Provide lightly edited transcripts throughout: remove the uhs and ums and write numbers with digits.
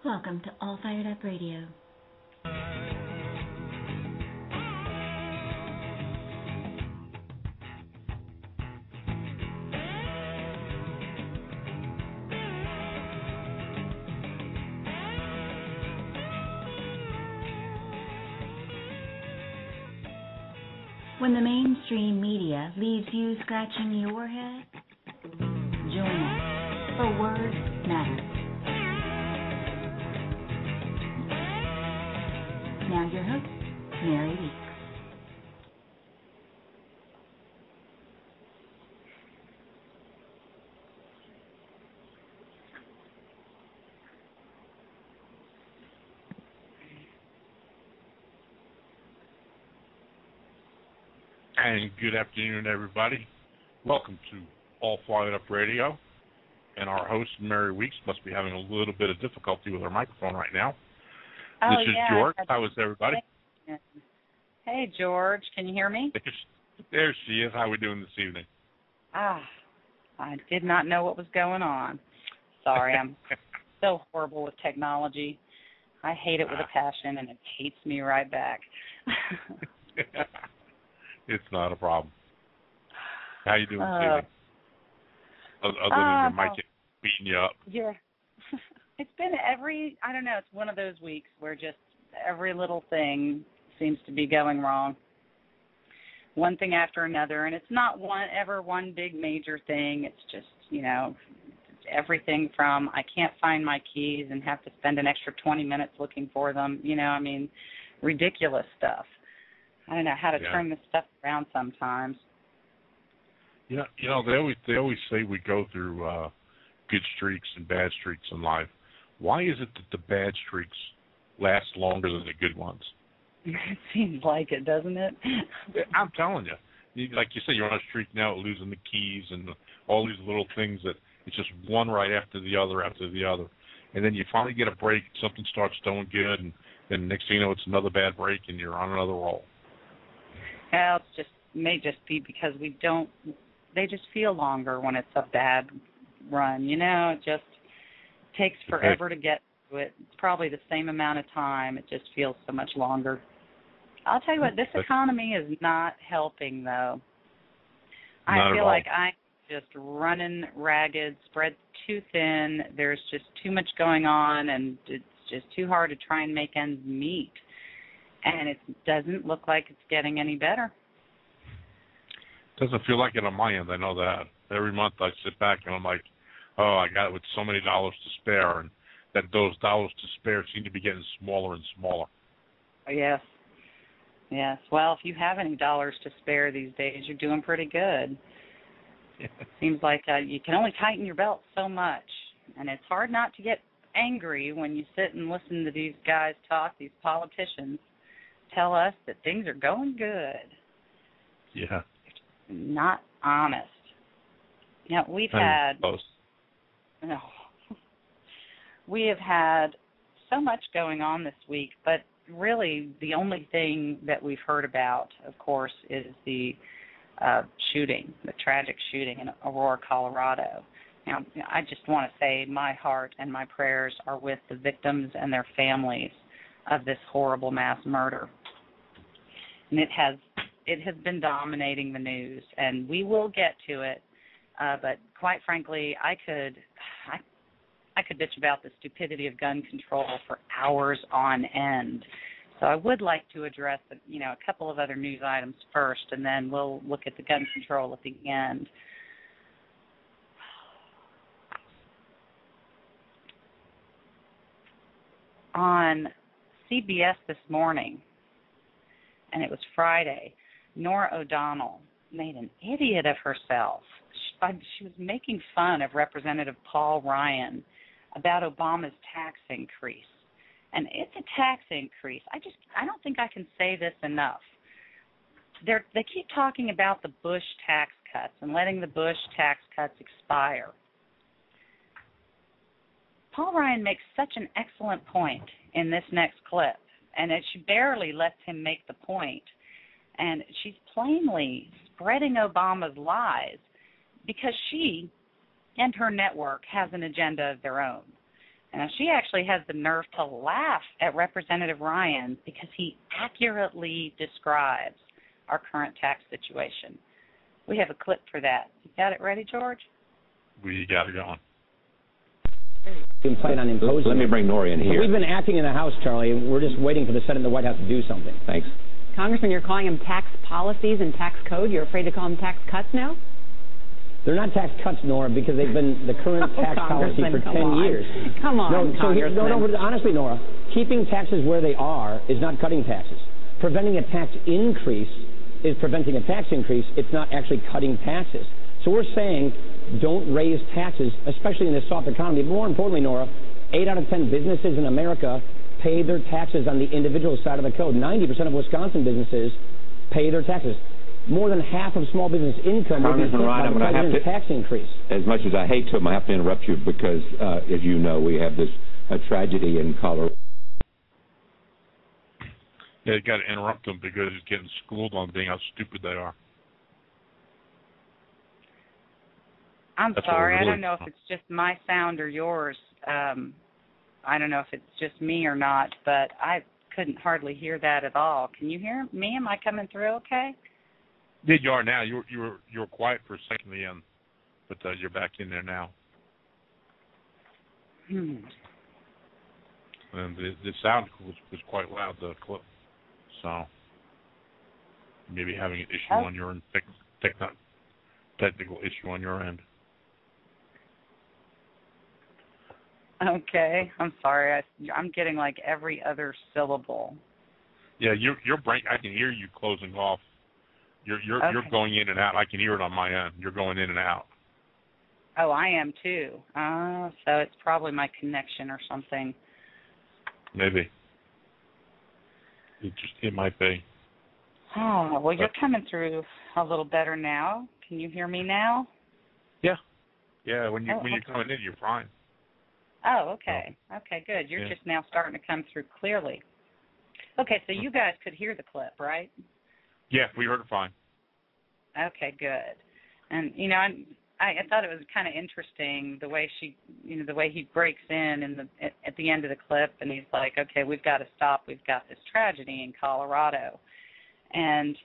Welcome to All Fired Up Radio. When the mainstream media leaves you scratching your head, join us for Words Matter. Now your host, Mary Weeks. And good afternoon, everybody. Welcome to All Fired Up Radio. And our host, Mary Weeks, must be having a little bit of difficulty with her microphone right now. Oh, this is yeah, George. How is everybody? Hey, George. Can you hear me? There she is. How are we doing this evening? I did not know what was going on. Sorry, I'm so horrible with technology. I hate it with a passion, and it hates me right back. It's not a problem. How you doing this evening? Other than your mic beating you up. Yeah. It's been it's one of those weeks where just every little thing seems to be going wrong. One thing after another, and it's not one big major thing. It's just, everything from I can't find my keys and have to spend an extra 20 minutes looking for them, ridiculous stuff. I don't know how to turn this stuff around sometimes. They always say we go through good streaks and bad streaks in life. Why is it that the bad streaks last longer than the good ones? It seems like it, doesn't it? I'm telling you. Like you said, you're on a streak now, losing the keys and all these little things that it's just one right after the other. And then you finally get a break, something starts doing good, and then next thing you know, it's another bad break, and you're on another roll. Well, may just be because they just feel longer when it's a bad run. It just takes forever to get to it. It's probably the same amount of time. It just feels so much longer. I'll tell you what, this economy is not helping, though. I feel like I'm just running ragged, spread too thin. There's just too much going on, and it's just too hard to try and make ends meet. And it doesn't look like it's getting any better. Doesn't feel like it on my end. I know that. Every month I sit back and I'm like, oh, I got it with so many dollars to spare, and that those dollars to spare seem to be getting smaller and smaller. Yes. Well, if you have any dollars to spare these days, you're doing pretty good. Seems like you can only tighten your belt so much, and it's hard not to get angry when you sit and listen to these guys talk, these politicians tell us that things are going good. Yeah. Not honest. We have had so much going on this week, but really the only thing that we've heard about, of course, is the tragic shooting in Aurora, Colorado. Now, I just want to say my heart and my prayers are with the victims and their families of this horrible mass murder. And it has been dominating the news, and we will get to it. But quite frankly, I could bitch about the stupidity of gun control for hours on end. So I would like to address a couple of other news items first, and then we'll look at the gun control at the end. On CBS this morning, and it was Friday, Nora O'Donnell made an idiot of herself. She was making fun of Representative Paul Ryan about Obama's tax increase. And it's a tax increase. I don't think I can say this enough. They keep talking about the Bush tax cuts and letting the Bush tax cuts expire. Paul Ryan makes such an excellent point in this next clip, and she barely lets him make the point. And she's plainly spreading Obama's lies because she and her network has an agenda of their own. And she actually has the nerve to laugh at Representative Ryan because he accurately describes our current tax situation. We have a clip for that. You got it ready, George? We got it going. Been planning on imposing. Let me bring Nora in here. We've been acting in the House, Charlie. We're just waiting for the Senate and the White House to do something. Thanks. Congressman, you're calling them tax policies and tax code. You're afraid to call them tax cuts now? They're not tax cuts, Nora, because they've been the current tax policy for 10 years. Come on, honestly, Nora, keeping taxes where they are is not cutting taxes. Preventing a tax increase is preventing a tax increase. It's not actually cutting taxes. So we're saying don't raise taxes, especially in this soft economy. But more importantly, Nora, 8 out of 10 businesses in America pay their taxes on the individual side of the code. 90% of Wisconsin businesses pay their taxes. More than half of small business income will be hit by the president's tax increase. As much as I hate to, I have to interrupt you because, as you know, we have this tragedy in Colorado. Yeah, you got to interrupt them because he's getting schooled on being how stupid they are. I'm sorry. I don't know if it's just my sound or yours. I don't know if it's just me or not, but I couldn't hardly hear that at all. Can you hear me? Am I coming through okay? Yeah, you are now. You were quiet for a second at the end, but you're back in there now. And the sound was quite loud, the clip. So maybe having an issue on your end, technical issue on your end. Okay, I'm sorry. I'm getting like every other syllable. Yeah, your brain. I can hear you closing off. You're going in and out. I can hear it on my end. You're going in and out. Oh, I am too. So it's probably my connection or something. Maybe. It might be. Oh, well, you're coming through a little better now. Can you hear me now? Yeah. Yeah, when you're coming in, you're fine. Oh, okay. Okay, good. You're just now starting to come through clearly. Okay, so you guys could hear the clip, right? Yeah, we heard it fine. Okay, good. And I thought it was kind of interesting the way the way he breaks in at the end of the clip, and he's like, "Okay, we've got to stop. We've got this tragedy in Colorado." And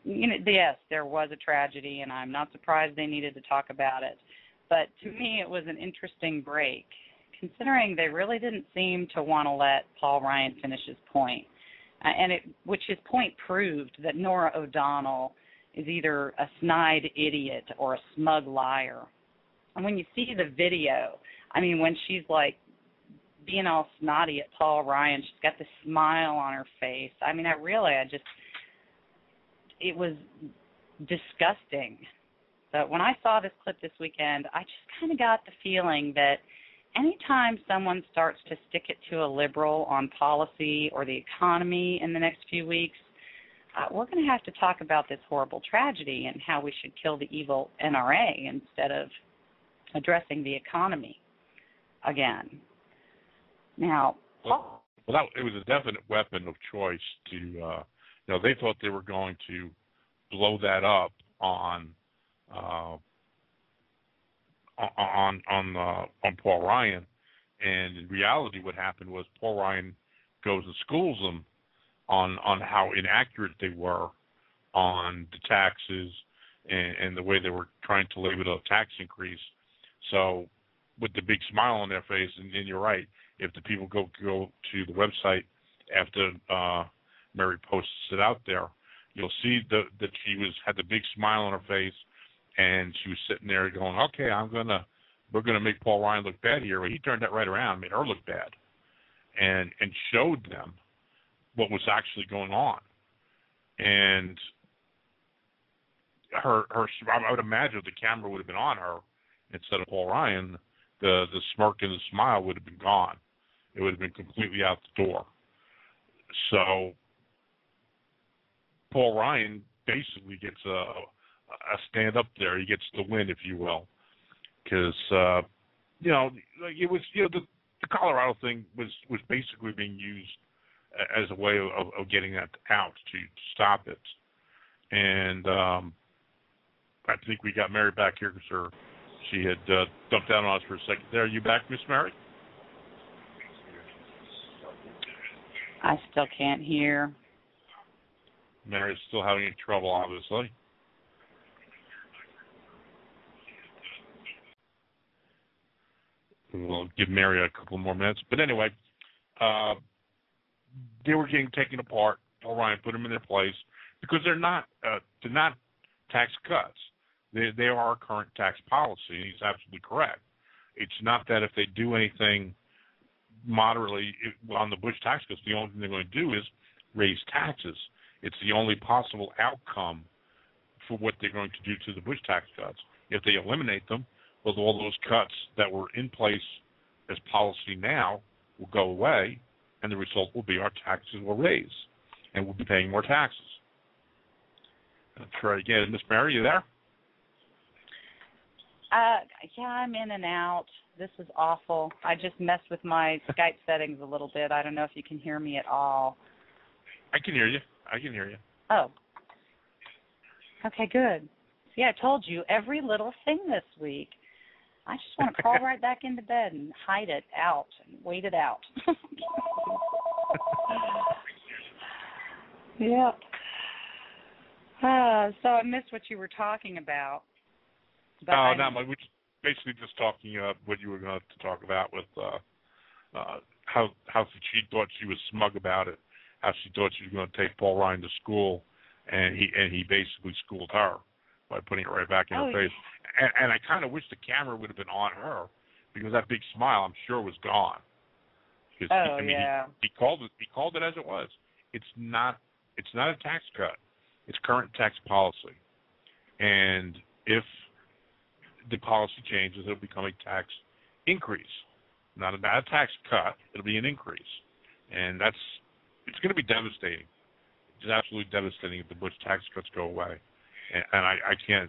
yes, there was a tragedy, and I'm not surprised they needed to talk about it. But to me, it was an interesting break, considering they really didn't seem to want to let Paul Ryan finish his point. Which his point proved that Nora O'Donnell is either a snide idiot or a smug liar. And when you see the video, I mean, when she's like being all snotty at Paul Ryan, she's got this smile on her face. I mean, it was disgusting. But when I saw this clip this weekend, I just kind of got the feeling that anytime someone starts to stick it to a liberal on policy or the economy in the next few weeks, we're going to have to talk about this horrible tragedy and how we should kill the evil NRA instead of addressing the economy again. Now, it was a definite weapon of choice to, they thought they were going to blow that up on Paul Ryan, and in reality what happened was Paul Ryan goes and schools them on how inaccurate they were on the taxes and the way they were trying to label a tax increase. So with the big smile on their face, and you're right, if the people go to the website after Mary posts it out there, you'll see that she had the big smile on her face, and she was sitting there going, okay, we're gonna make Paul Ryan look bad here. Well, he turned that right around, made her look bad, and showed them what was actually going on. And her I would imagine if the camera would have been on her instead of Paul Ryan, the smirk and the smile would have been gone. It would have been completely out the door. So Paul Ryan basically gets a stand up there. He gets the win, if you will, because it was the Colorado thing was basically being used as a way of getting that out to stop it. And I think we got Mary back here because she had dumped out on us for a second there. Are you back, Miss Mary? I still can't hear. Mary's still having trouble, obviously. We'll give Mary a couple more minutes. But anyway, they were getting taken apart. Paul Ryan put them in their place because they're not tax cuts. They are our current tax policy, and he's absolutely correct. It's not that if they do anything moderately on the Bush tax cuts, the only thing they're going to do is raise taxes. It's the only possible outcome for what they're going to do to the Bush tax cuts. If they eliminate them, well, all those cuts that were in place as policy now will go away, and the result will be our taxes will raise, and we'll be paying more taxes. Let's try again. Miss Mary, you there? Yeah, I'm in and out. This is awful. I just messed with my Skype settings a little bit. I don't know if you can hear me at all. I can hear you. Oh. Okay, good. See, I told you every little thing this week. I just want to crawl right back into bed and hide it out and wait it out. Yep. So I missed what you were talking about. But we're basically just talking what you were going to talk about with how she thought she was smug about it, how she thought she was going to take Paul Ryan to school, and he basically schooled her by putting it right back in her face. And I kind of wish the camera would have been on her because that big smile, I'm sure, was gone. He called it as it was. It's not a tax cut. It's current tax policy, and if the policy changes, it'll become a tax increase. Not a tax cut, it'll be an increase. And it's going to be devastating. It's absolutely devastating if the Bush tax cuts go away. And I can't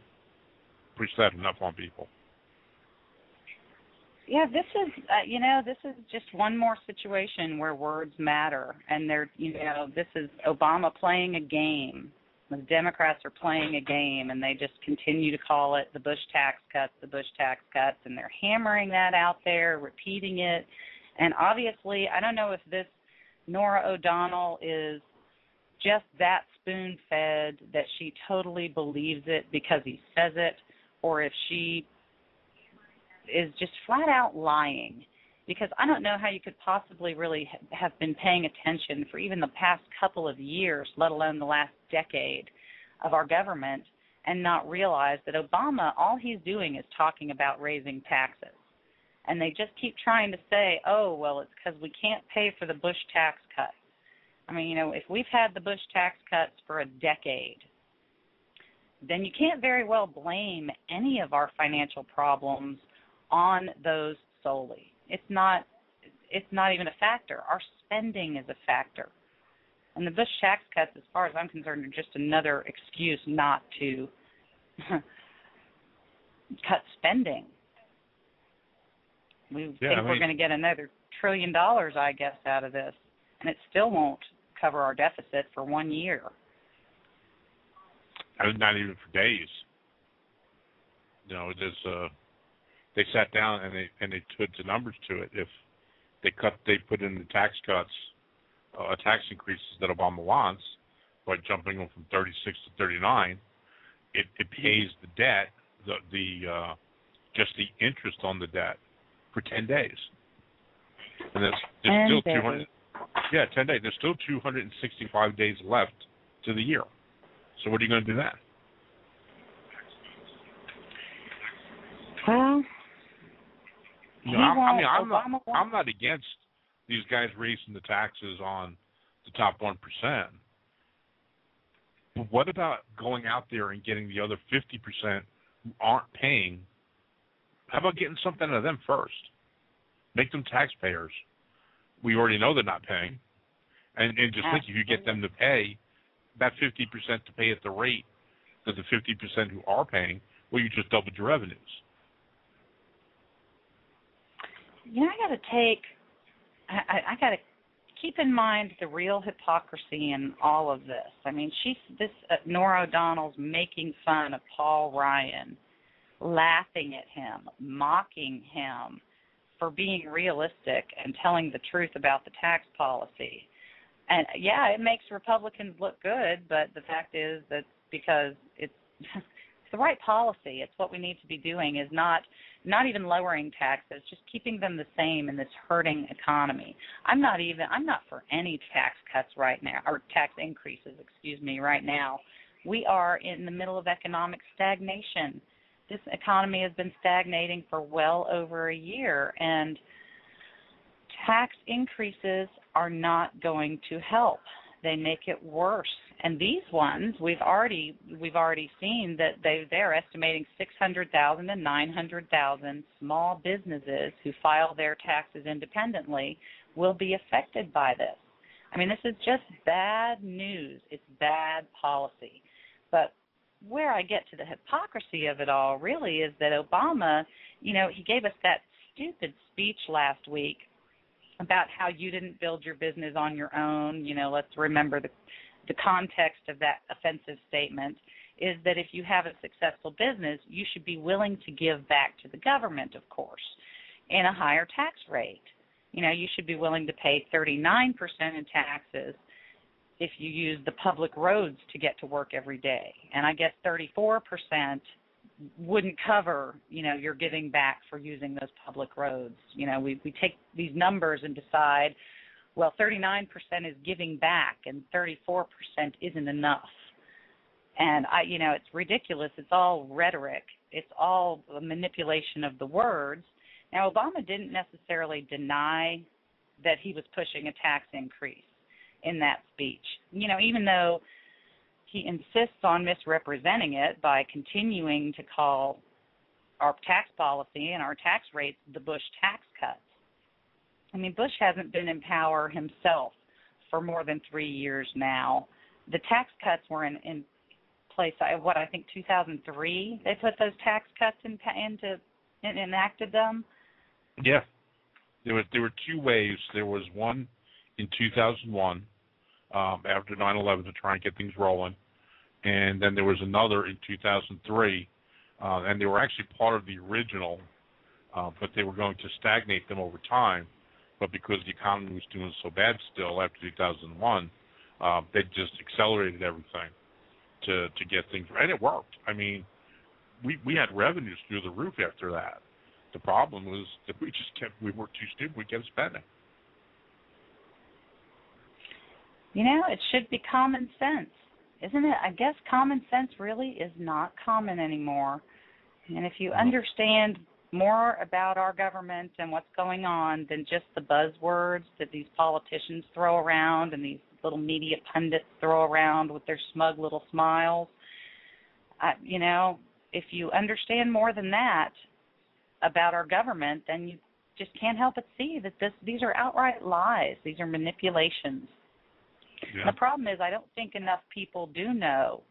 preach that enough on people. Yeah, this is just one more situation where words matter. And this is Obama playing a game. The Democrats are playing a game, and they just continue to call it the Bush tax cuts, and they're hammering that out there, repeating it. And obviously, I don't know if this Norah O'Donnell is just that spoon-fed that she totally believes it because he says it, or if she is just flat out lying. Because I don't know how you could possibly really have been paying attention for even the past couple of years, let alone the last decade of our government, and not realize that Obama, all he's doing is talking about raising taxes. And they just keep trying to say, oh, well, it's because we can't pay for the Bush tax cuts. I mean, if we've had the Bush tax cuts for a decade, then you can't very well blame any of our financial problems on those solely. It's not even a factor. Our spending is a factor. And the Bush tax cuts, as far as I'm concerned, are just another excuse not to cut spending. We think we're going to get another $1 trillion, I guess, out of this. And it still won't cover our deficit for 1 year. Not even for days. They sat down and they put the numbers to it. If they put in the tax cuts, tax increases that Obama wants by jumping them from 36 to 39, it pays the debt, just the interest on the debt for 10 days. And there's still 200. Yeah, 10 days. There's still 265 days left to the year. So what are you going to do then? Well, I'm not against these guys raising the taxes on the top 1%. But what about going out there and getting the other 50% who aren't paying? How about getting something out of them first? Make them taxpayers. We already know they're not paying. And just think, if you get them to pay, that 50% to pay at the rate that the 50% who are paying, well, you just doubled your revenues. I got to keep in mind the real hypocrisy in all of this. I mean, Norah O'Donnell's making fun of Paul Ryan, laughing at him, mocking him for being realistic and telling the truth about the tax policy. And yeah, it makes Republicans look good, but the fact is that because it's the right policy. It's what we need to be doing is not even lowering taxes, just keeping them the same in this hurting economy. I'm not for any tax cuts right now, or tax increases, right now. We are in the middle of economic stagnation. This economy has been stagnating for well over a year, and tax increases are not going to help. They make it worse. And these ones, we've already seen that they're estimating 600,000 to 900,000 small businesses who file their taxes independently will be affected by this. I mean, this is just bad news. It's bad policy. But where I get to the hypocrisy of it all really is that Obama, he gave us that stupid speech last week about how you didn't build your business on your own. Let's remember the context of that offensive statement is that if you have a successful business, you should be willing to give back to the government, of course, in a higher tax rate. You should be willing to pay 39% in taxes if you use the public roads to get to work every day. And I guess 34% wouldn't cover, your giving back for using those public roads. We take these numbers and decide, well, 39% is giving back and 34% isn't enough. And it's ridiculous. It's all rhetoric. It's all a manipulation of the words. Now, Obama didn't necessarily deny that he was pushing a tax increase in that speech. Even though he insists on misrepresenting it by continuing to call our tax policy and our tax rates the Bush tax cuts. I mean, Bush hasn't been in power himself for more than 3 years now. The tax cuts were in place, I think 2003, they put those tax cuts into and enacted them. Yeah. There were two waves. There was one in 2001 after 9/11 to try and get things rolling. And then there was another in 2003, and they were actually part of the original, but they were going to stagnate them over time. But because the economy was doing so bad still after 2001, they just accelerated everything to get things right. And it worked. I mean, we had revenues through the roof after that. The problem was that we were too stupid. We kept spending. It should be common sense, isn't it? I guess common sense really is not common anymore. And if you understand more about our government and what's going on than just the buzzwords that these politicians throw around and these little media pundits throw around with their smug little smiles, if you understand more than that about our government, then you just can't help but see that these are outright lies. These are manipulations. Yeah. The problem is I don't think enough people do know.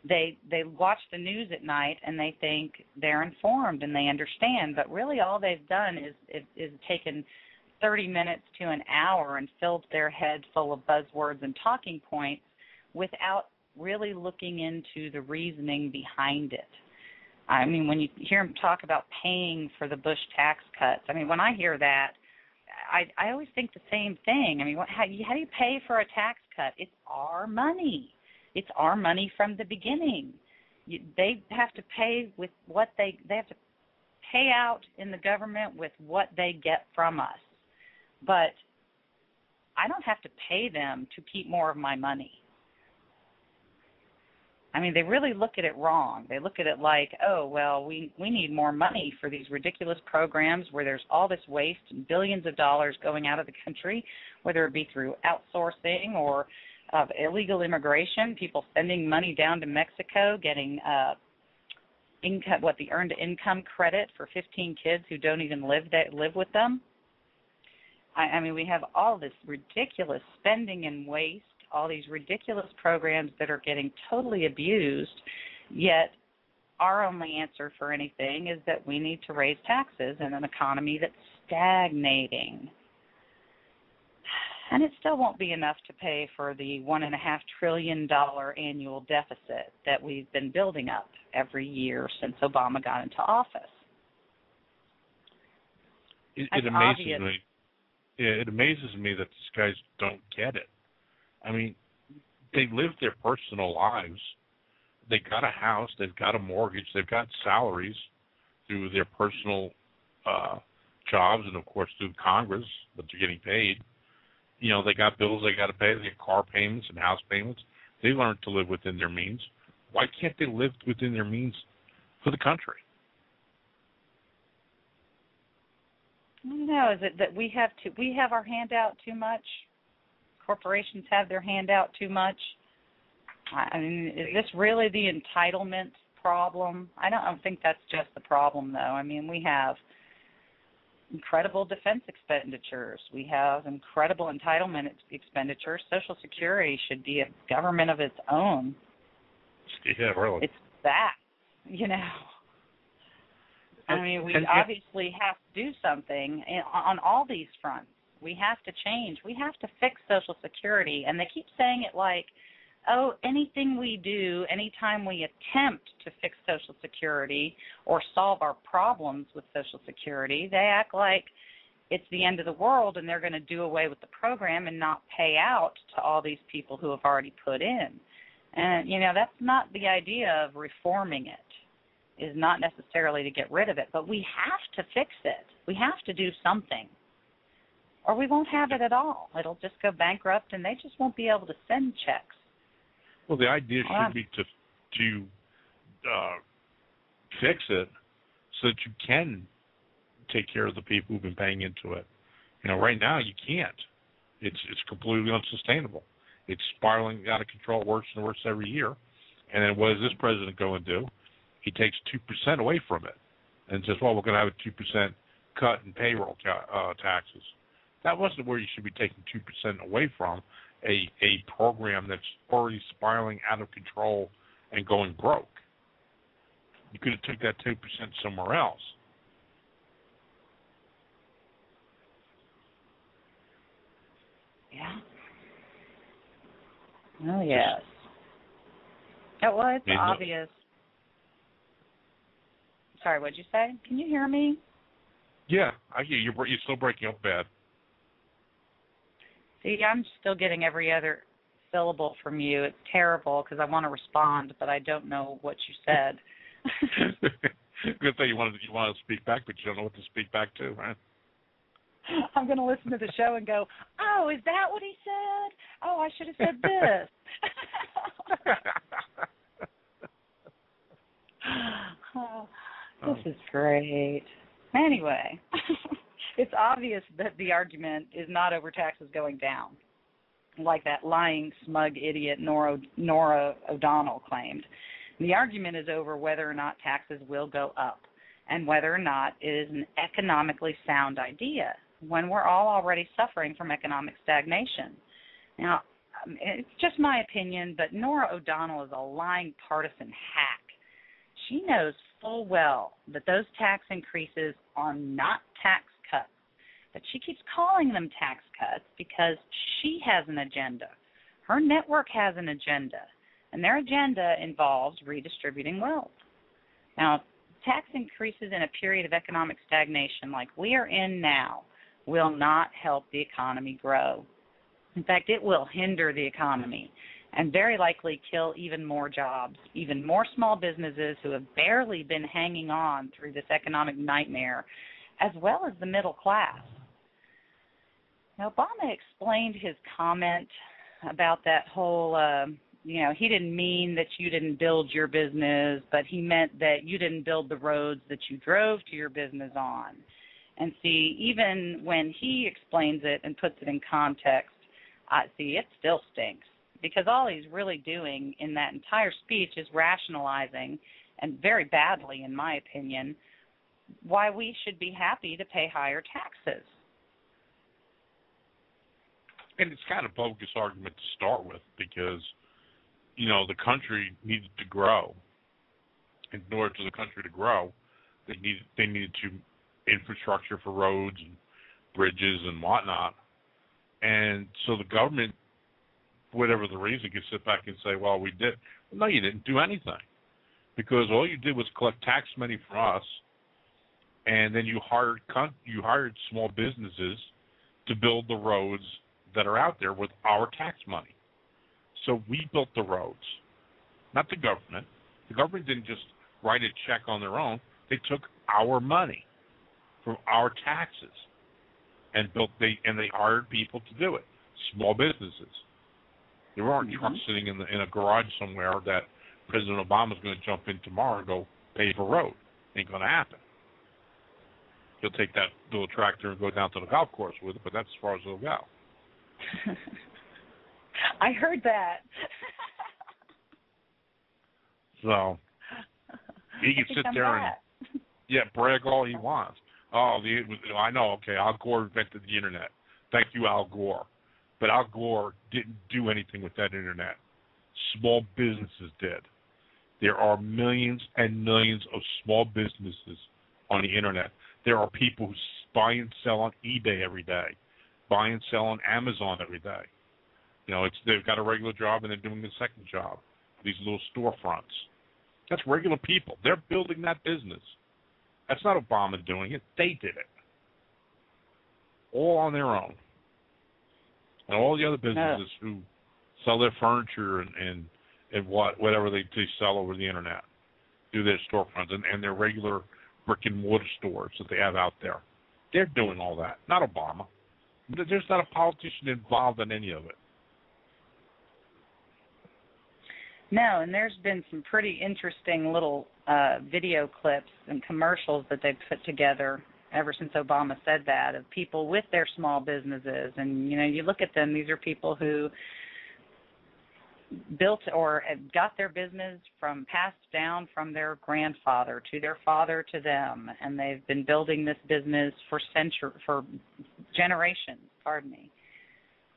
They watch the news at night and they think they're informed and they understand, but really all they've done is taken 30 minutes to an hour and filled their head full of buzzwords and talking points without really looking into the reasoning behind it. I mean, when you hear them talk about paying for the Bush tax cuts, I mean, when I hear that, I always think the same thing. I mean, how do you pay for a tax cut? It's our money. It's our money from the beginning. They have to pay with what they have to pay out in the government with what they get from us. But I don't have to pay them to keep more of my money. I mean, they really look at it wrong. They look at it like, oh, well, we need more money for these ridiculous programs where there's all this waste and billions of dollars going out of the country, whether it be through outsourcing or illegal immigration, people sending money down to Mexico, getting the earned income credit for 15 kids who don't even live with them. I mean, we have all this ridiculous spending and waste, all these ridiculous programs that are getting totally abused, yet our only answer for anything is that we need to raise taxes in an economy that's stagnating. And it still won't be enough to pay for the $1.5 trillion annual deficit that we've been building up every year since Obama got into office. It amazes me. Yeah, it amazes me that these guys don't get it. I mean, they live their personal lives. They got a house, they've got a mortgage, they've got salaries through their personal jobs, and of course through Congress, but they're getting paid. You know, they got bills they got to pay, they got car payments and house payments. They learned to live within their means. Why can't they live within their means for the country? I don't know. Is it that we have our hand out too much? Corporations have their hand out too much? I mean, is this really the entitlement problem? I don't think that's just the problem, though. I mean, we have incredible defense expenditures. We have incredible entitlement expenditures. Social Security should be a government of its own. Yeah, really. It's that, you know. I mean, we obviously have to do something on all these fronts. We have to change. We have to fix Social Security. And they keep saying it like, oh, anything we do, anytime we attempt to fix Social Security or solve our problems with Social Security, they act like it's the end of the world and they're going to do away with the program and not pay out to all these people who have already put in. And, you know, that's not the idea of reforming it, is not necessarily to get rid of it, but we have to fix it. We have to do something, or we won't have it at all. It'll just go bankrupt and they just won't be able to send checks. Well, the idea should be to fix it so that you can take care of the people who've been paying into it. You know, right now you can't. It's completely unsustainable. It's spiraling out of control, worse and worse every year. And then what does this president go and do? He takes 2% away from it and says, well, we're going to have a 2% cut in payroll taxes. That wasn't where you should be taking 2% away from, a program that's already spiraling out of control and going broke. You could have took that 2% somewhere else. Yeah. Oh, yes. Oh, well, it's obvious. Sorry, what'd you say? Can you hear me? Yeah, I hear you. You're still breaking up bad. See, I'm still getting every other syllable from you. It's terrible because I want to respond, but I don't know what you said. Good thing you wanted to speak back, but you don't know what to speak back to, right? I'm going to listen to the show and go, oh, is that what he said? Oh, I should have said this. Oh, this is great. Anyway, it's obvious that the argument is not over taxes going down, like that lying, smug idiot Nora O'Donnell claimed. The argument is over whether or not taxes will go up and whether or not it is an economically sound idea when we're all already suffering from economic stagnation. Now, it's just my opinion, but Nora O'Donnell is a lying partisan hack. She knows full well that those tax increases are not tax cuts, but she keeps calling them tax cuts because she has an agenda. Her network has an agenda, and their agenda involves redistributing wealth. Now, tax increases in a period of economic stagnation like we are in now will not help the economy grow. In fact, it will hinder the economy and very likely kill even more jobs, even more small businesses who have barely been hanging on through this economic nightmare, as well as the middle class. Now, Obama explained his comment about that whole, he didn't mean that you didn't build your business, but he meant that you didn't build the roads that you drove to your business on. And see, even when he explains it and puts it in context, it still stinks. Because all he's really doing in that entire speech is rationalizing, and very badly in my opinion, why we should be happy to pay higher taxes. And it's kind of a bogus argument to start with because, the country needed to grow. In order for the country to grow, they needed to infrastructure for roads and bridges and whatnot. And so the government, whatever the reason, can sit back and say, well, we did. Well, no, you didn't do anything because all you did was collect tax money from us, and then you hired small businesses to build the roads that are out there with our tax money. So we built the roads, not the government. The government didn't just write a check on their own. They took our money from our taxes and they hired people to do it. Small businesses. There aren't trucks sitting in a garage somewhere that President Obama's going to jump in tomorrow and go pave a road. Ain't going to happen. He'll take that little tractor and go down to the golf course with it, but that's as far as it'll go. I heard that. So he can sit there and brag all he wants. Oh, I know. Okay, Al Gore invented the internet. Thank you, Al Gore. But Al Gore didn't do anything with that internet. Small businesses did. There are millions and millions of small businesses on the internet. There are people who buy and sell on eBay every day, buy and sell on Amazon every day. You know, they've got a regular job and they're doing a second job. These little storefronts. That's regular people. They're building that business. That's not Obama doing it. They did it. All on their own. And all the other businesses who sell their furniture and whatever they sell over the internet, do their storefronts and their regular brick and mortar stores that they have out there. They're doing all that, not Obama. There's not a politician involved in any of it. No, and there's been some pretty interesting little video clips and commercials that they've put together ever since Obama said that, of people with their small businesses. And, you know, you look at them, these are people who built or got their business passed down from their grandfather to their father to them, and they've been building this business for generations,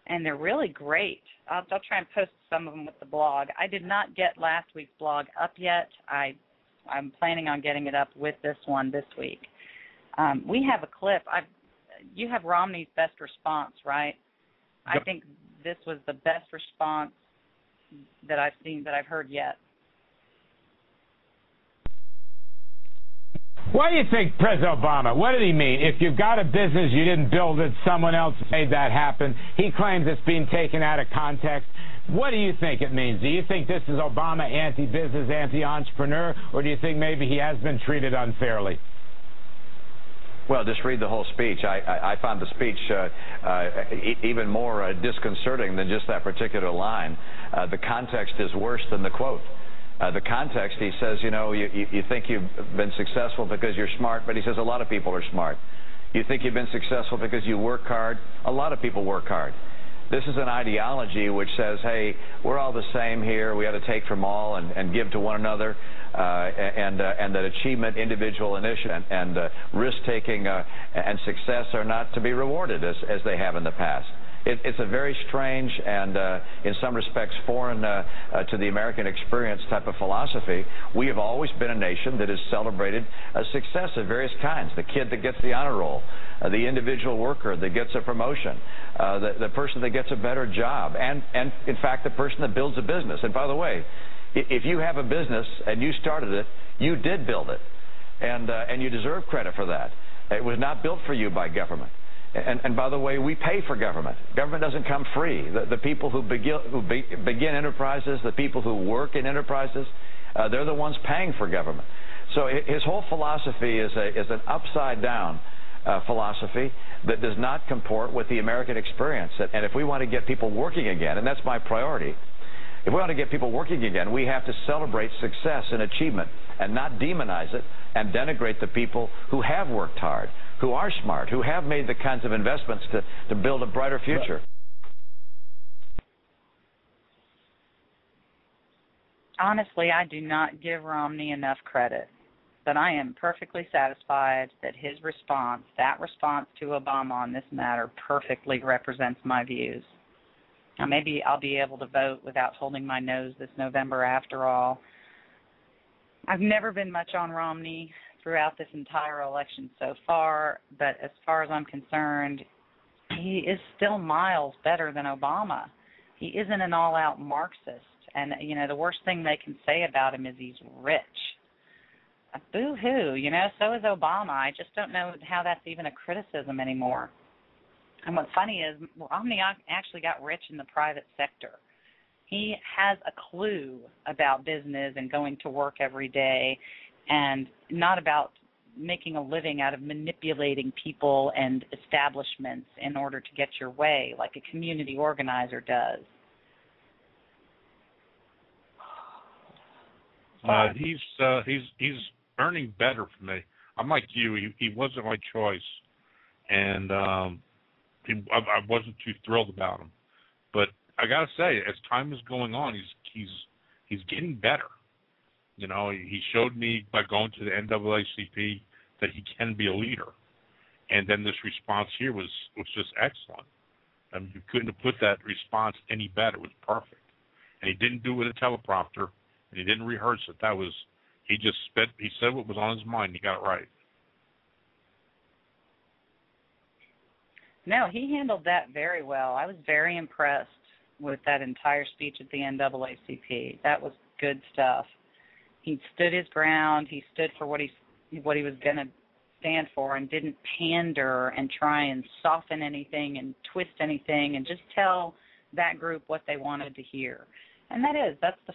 and they're really great. I'll try and post some of them with the blog. I did not get last week's blog up yet. I'm planning on getting it up with this one this week. We have a clip. You have Romney's best response, right? Yep. I think this was the best response that I've seen, that I've heard yet. What do you think, President Obama? What did he mean? If you've got a business, you didn't build it, someone else made that happen. He claims it's being taken out of context. What do you think it means? Do you think this is Obama anti-business, anti-entrepreneur, or do you think maybe he has been treated unfairly? Well, just read the whole speech. I found the speech even more disconcerting than just that particular line. The context is worse than the quote. The context, he says, you know, you think you've been successful because you're smart, but he says a lot of people are smart. You think you've been successful because you work hard. A lot of people work hard. This is an ideology which says, hey, we're all the same here. We ought to take from all and give to one another, and that achievement, individual initiative, and risk-taking and success are not to be rewarded as they have in the past. It's a very strange and, in some respects, foreign to the American experience type of philosophy. We have always been a nation that has celebrated success of various kinds. The kid that gets the honor roll, the individual worker that gets a promotion, the person that gets a better job, and in fact, the person that builds a business. And by the way, if you have a business and you started it, you did build it, and you deserve credit for that. It was not built for you by government. And by the way, we pay for government. Government doesn't come free. The people who begin enterprises, the people who work in enterprises, they're the ones paying for government. So his whole philosophy is an upside-down philosophy that does not comport with the American experience. And if we want to get people working again, and that's my priority, if we want to get people working again, we have to celebrate success and achievement and not demonize it and denigrate the people who have worked hard, who are smart, who have made the kinds of investments to build a brighter future. Honestly, I do not give Romney enough credit, but I am perfectly satisfied that his response, that response to Obama on this matter, perfectly represents my views. Now, maybe I'll be able to vote without holding my nose this November after all. I've never been much on Romney throughout this entire election so far, but as far as I'm concerned, he is still miles better than Obama. He isn't an all-out Marxist, and, you know, the worst thing they can say about him is he's rich. Boo-hoo, you know, so is Obama. I just don't know how that's even a criticism anymore. And what's funny is Romney actually got rich in the private sector. He has a clue about business and going to work every day, and not about making a living out of manipulating people and establishments in order to get your way like a community organizer does. He's earning better for me. I'm like you. He wasn't my choice, and I wasn't too thrilled about him. But I gotta say, as time is going on, he's getting better. You know, he showed me by going to the NAACP that he can be a leader, and then this response here was just excellent. I mean, you couldn't have put that response any better. It was perfect, and he didn't do it with a teleprompter, and he didn't rehearse it. He said what was on his mind. He got it right. No, he handled that very well. I was very impressed with that entire speech at the NAACP. That was good stuff. He stood his ground. He stood for what he was going to stand for, and didn't pander and try and soften anything and twist anything, and just tell that group what they wanted to hear. And that's the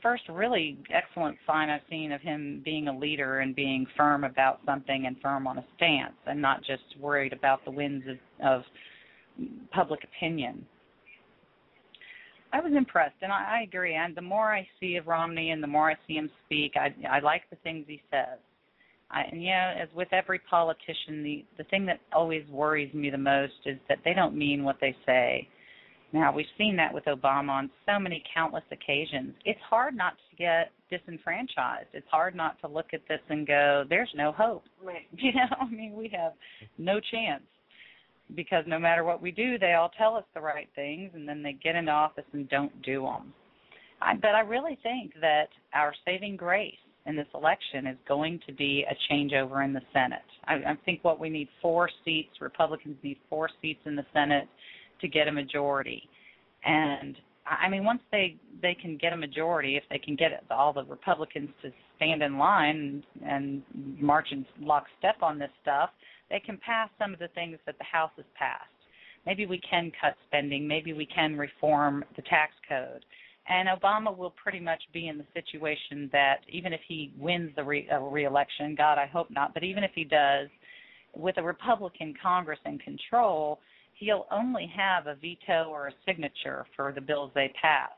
first really excellent sign I've seen of him being a leader and being firm about something and firm on a stance, and not just worried about the winds of public opinion. I was impressed, and I agree. And the more I see of Romney and the more I see him speak, I like the things he says. And as with every politician, the thing that always worries me the most is that they don't mean what they say. Now, we've seen that with Obama on so many countless occasions. It's hard not to get disenfranchised. It's hard not to look at this and go, there's no hope. Right. I mean, we have no chance. Because no matter what we do, they all tell us the right things, and then they get into office and don't do them. But I really think that our saving grace in this election is going to be a changeover in the Senate. I think what we need 4 seats. Republicans need 4 seats in the Senate to get a majority. And, I mean, once they can get a majority, if they can get all the Republicans to stand in line and march in lockstep on this stuff, they can pass some of the things that the House has passed. Maybe we can cut spending. Maybe we can reform the tax code. And Obama will pretty much be in the situation that even if he wins the re-election, God, I hope not, but even if he does, with a Republican Congress in control, he'll only have a veto or a signature for the bills they pass.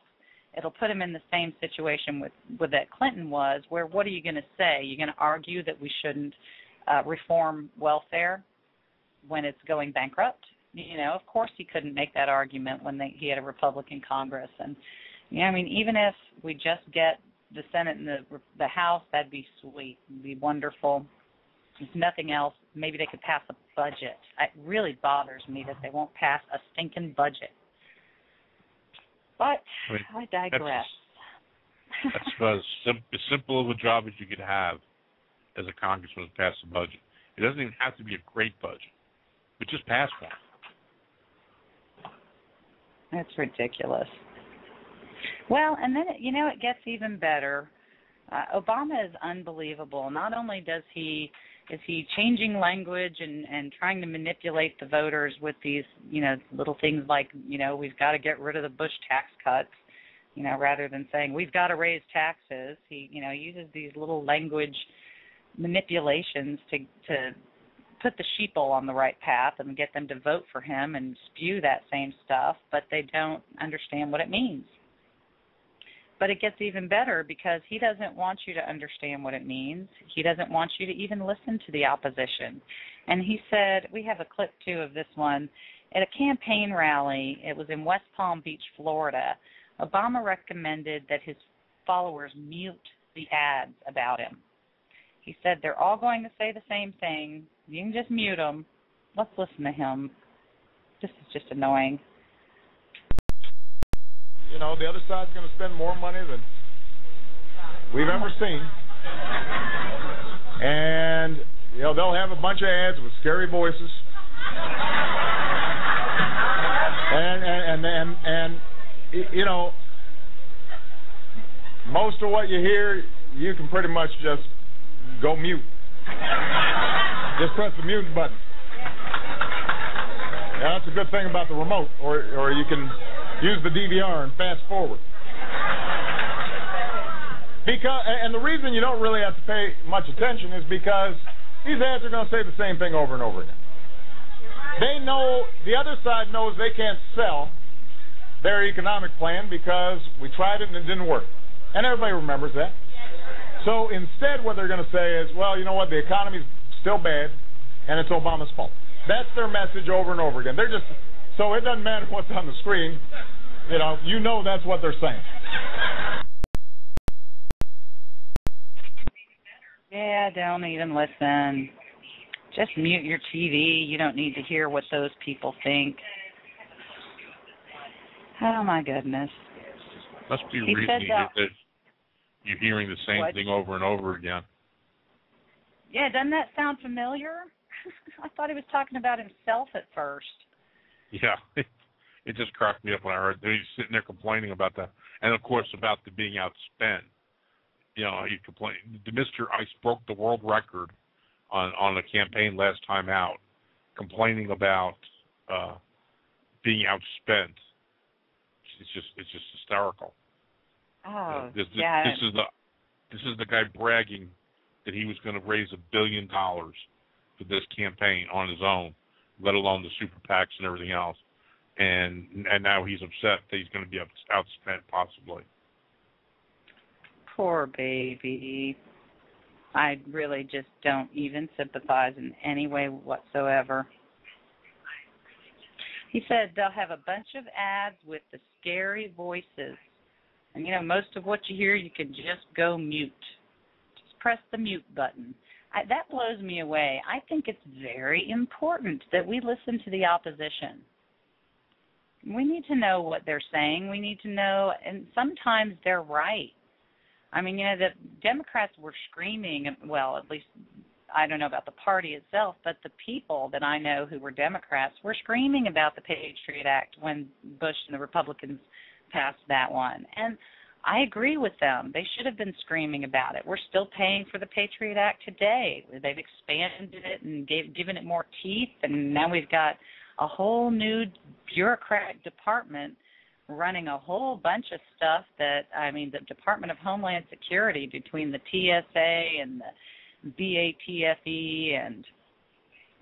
It'll put him in the same situation with that Clinton was, where what are you going to say? You're going to argue that we shouldn't reform welfare when it's going bankrupt? Of course he couldn't make that argument when he had a Republican Congress. And, I mean, even if we just get the Senate and the House, that'd be sweet. It'd be wonderful. If nothing else, maybe they could pass a budget. It really bothers me that they won't pass a stinking budget. But I digress. That's about as simple of a job as you could have as a congressman to pass a budget. It doesn't even have to be a great budget, but just pass one. That's ridiculous. Well, and then, it gets even better. Obama is unbelievable. Not only is he changing language and trying to manipulate the voters with these, little things like, we've got to get rid of the Bush tax cuts, rather than saying we've got to raise taxes. He, uses these little language manipulations to put the sheeple on the right path and get them to vote for him and spew that same stuff, but they don't understand what it means. But it gets even better because he doesn't want you to understand what it means. He doesn't want you to even listen to the opposition. And he said, we have a clip too of this one, at a campaign rally, it was in West Palm Beach, Florida, Obama recommended that his followers mute the ads about him. He said, they're all going to say the same thing. You can just mute them. Let's listen to him. This is just annoying. The other side's going to spend more money than we've ever seen. And, they'll have a bunch of ads with scary voices. And most of what you hear, you can pretty much just go mute. Just press the mute button. Yeah, that's a good thing about the remote, or you can use the DVR and fast forward. And the reason you don't really have to pay much attention is because these ads are going to say the same thing over and over again. They know, the other side knows they can't sell their economic plan because we tried it and it didn't work. And everybody remembers that. So instead what they're going to say is, well, you know what, the economy's still bad and it's Obama's fault. That's their message over and over again. They're just, so it doesn't matter what's on the screen. You know that's what they're saying. Yeah, don't even listen. Just mute your TV. You don't need to hear what those people think. Oh, my goodness. Must be a reason that you're hearing the same thing over and over again. Yeah, doesn't that sound familiar? I thought he was talking about himself at first. Yeah, it just cracked me up when I heard he's sitting there complaining about that. And, of course, about the being outspent. He complained. Mr. Ice broke the world record on a campaign last time out, complaining about being outspent. It's just hysterical. Oh, this is the guy bragging that he was going to raise $1 billion for this campaign on his own, let alone the super PACs and everything else. And now he's upset that he's going to be outspent possibly. Poor baby. I really just don't even sympathize in any way whatsoever. He said they'll have a bunch of ads with the scary voices. And, most of what you hear, you can just go mute. Just press the mute button. That blows me away. I think it's very important that we listen to the opposition. We need to know what they're saying. We need to know, and sometimes they're right. I mean, the Democrats were screaming, well, at least I don't know about the party itself, but the people that I know who were Democrats were screaming about the Patriot Act when Bush and the Republicans passed that one. And I agree with them. They should have been screaming about it. We're still paying for the Patriot Act today. They've expanded it and given it more teeth, and now we've got a whole new bureaucratic department running a whole bunch of stuff the Department of Homeland Security, between the TSA and the BATFE and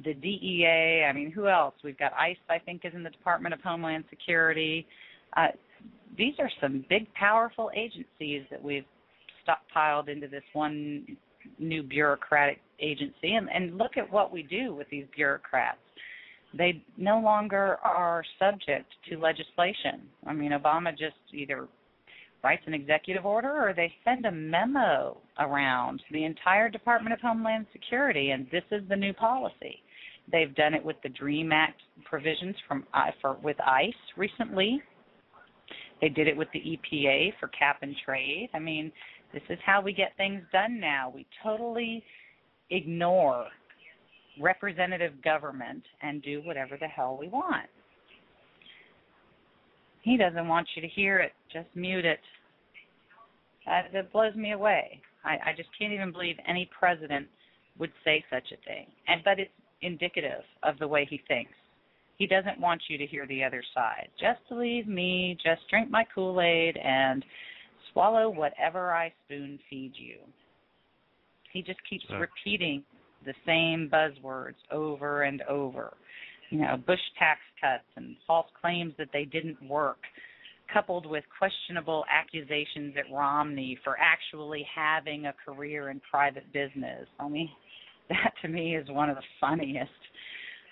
the DEA. I mean, who else? We've got ICE, I think, is in the Department of Homeland Security. These are some big, powerful agencies that we've stockpiled into this one new bureaucratic agency. And look at what we do with these bureaucrats. They no longer are subject to legislation. I mean, Obama just either writes an executive order or they send a memo around the entire Department of Homeland Security, and this is the new policy. They've done it with the DREAM Act provisions with ICE recently. They did it with the EPA for cap and trade. I mean, this is how we get things done now. We totally ignore representative government and do whatever the hell we want. He doesn't want you to hear it. Just mute it. That blows me away. I just can't even believe any president would say such a thing. But it's indicative of the way he thinks. He doesn't want you to hear the other side. Just leave me, just drink my Kool-Aid and swallow whatever I spoon feed you. He just keeps repeating the same buzzwords over and over. Bush tax cuts and false claims that they didn't work, coupled with questionable accusations at Romney for actually having a career in private business. I mean, that to me is one of the funniest.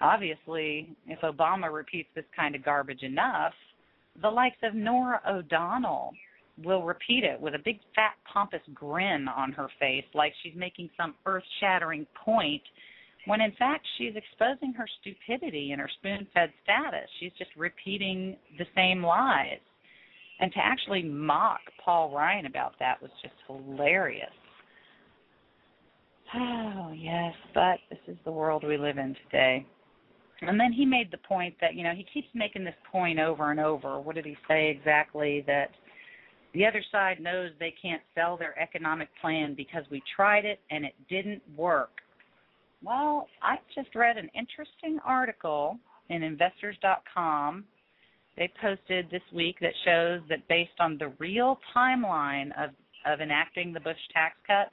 Obviously, if Obama repeats this kind of garbage enough, the likes of Norah O'Donnell will repeat it with a big, fat, pompous grin on her face, like she's making some earth-shattering point, when in fact she's exposing her stupidity and her spoon-fed status. She's just repeating the same lies. And to actually mock Paul Ryan about that was just hilarious. Oh, yes, but this is the world we live in today. And then he made the point that, he keeps making this point over and over. What did he say exactly? That the other side knows they can't sell their economic plan because we tried it and it didn't work. Well, I just read an interesting article in Investors.com they posted this week that shows that based on the real timeline of enacting the Bush tax cuts,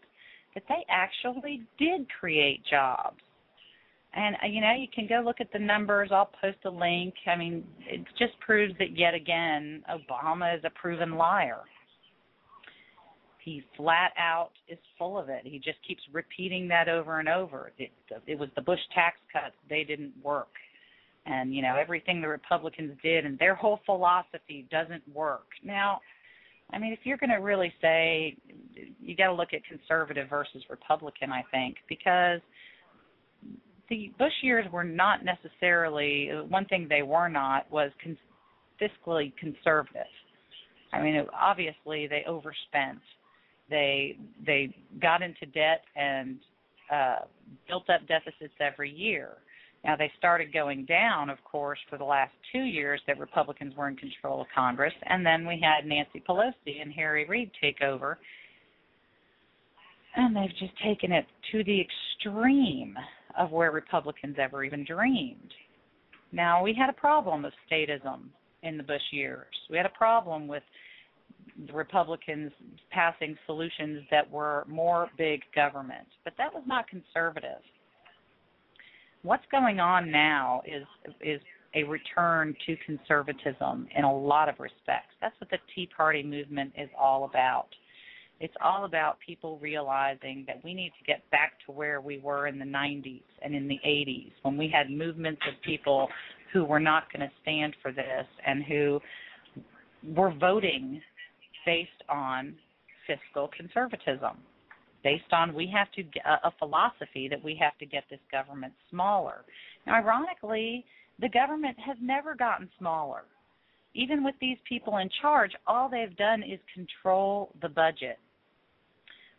that they actually did create jobs. And, you can go look at the numbers. I'll post a link. I mean, it just proves that, yet again, Obama is a proven liar. He flat out is full of it. He just keeps repeating that over and over. It was the Bush tax cuts. They didn't work. And, everything the Republicans did and their whole philosophy doesn't work. Now, I mean, if you're going to really say, you got to look at conservative versus Republican, I think, because the Bush years were not necessarily, one thing they were not was fiscally conservative. I mean, obviously they overspent. They got into debt and built up deficits every year. Now, they started going down, of course, for the last 2 years that Republicans were in control of Congress, and then we had Nancy Pelosi and Harry Reid take over, and they've just taken it to the extreme of where Republicans ever even dreamed. Now, we had a problem of statism in the Bush years. We had a problem with the Republicans passing solutions that were more big government, but that was not conservative. What's going on now is a return to conservatism in a lot of respects. That's what the Tea Party movement is all about. It's all about people realizing that we need to get back to where we were in the 90s and in the 80s, when we had movements of people who were not going to stand for this and who were voting based on fiscal conservatism, based on we have to a philosophy that we have to get this government smaller. Now, ironically, the government has never gotten smaller. Even with these people in charge, all they've done is control the budget.